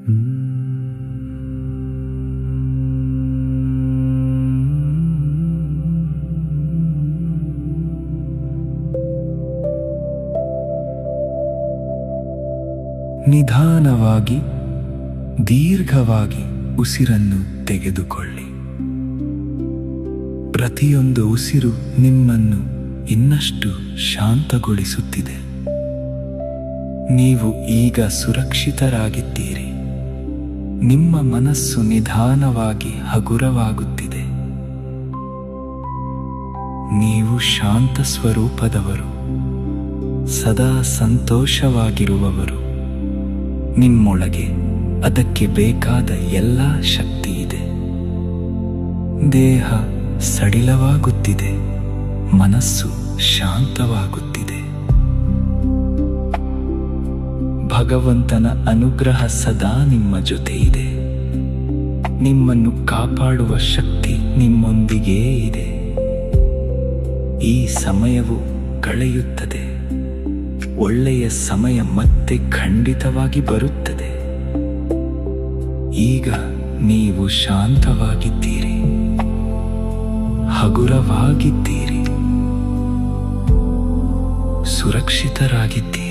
ನಿಧಾನವಾಗಿ ದೀರ್ಘವಾಗಿ ಉಸಿರನ್ನು ತೆಗೆದುಕೊಳ್ಳಿ. ಪ್ರತಿಯೊಂದು ಉಸಿರು ನಿಮ್ಮನ್ನು ಇನ್ನಷ್ಟು ಶಾಂತಗೊಳಿಸುತ್ತಿದೆ. ನೀವು ಈಗ ಸುರಕ್ಷಿತರಾಗಿದ್ದೀರಿ. ನಿಮ್ಮ ಮನಸ್ಸು ನಿಧಾನವಾಗಿ ಹಗುರವಾಗುತ್ತಿದೆ. ನೀವು ಶಾಂತ ಸ್ವರೂಪದವರು, ಸದಾ ಸಂತೋಷವಾಗಿರುವವರು. ನಿಮ್ಮೊಳಗೆ ಅದಕ್ಕೆ ಬೇಕಾದ ಎಲ್ಲ ಶಕ್ತಿ ಇದೆ. ದೇಹ ಸಡಿಲವಾಗುತ್ತಿದೆ, ಮನಸ್ಸು ಶಾಂತವಾಗುತ್ತಿದೆ. ಭಗವಂತನ ಅನುಗ್ರಹ ಸದಾ ನಿಮ್ಮ ಜೊತೆ ಇದೆ. ನಿಮ್ಮನ್ನು ಕಾಪಾಡುವ ಶಕ್ತಿ ನಿಮ್ಮೊಂದಿಗೇ ಇದೆ. ಈ ಸಮಯವು ಕಳೆಯುತ್ತದೆ. ಒಳ್ಳೆಯ ಸಮಯ ಮತ್ತೆ ಖಂಡಿತವಾಗಿ ಬರುತ್ತದೆ. ಈಗ ನೀವು ಶಾಂತವಾಗಿದ್ದೀರಿ, ಹಗುರವಾಗಿದ್ದೀರಿ, ಸುರಕ್ಷಿತರಾಗಿದ್ದೀರಿ.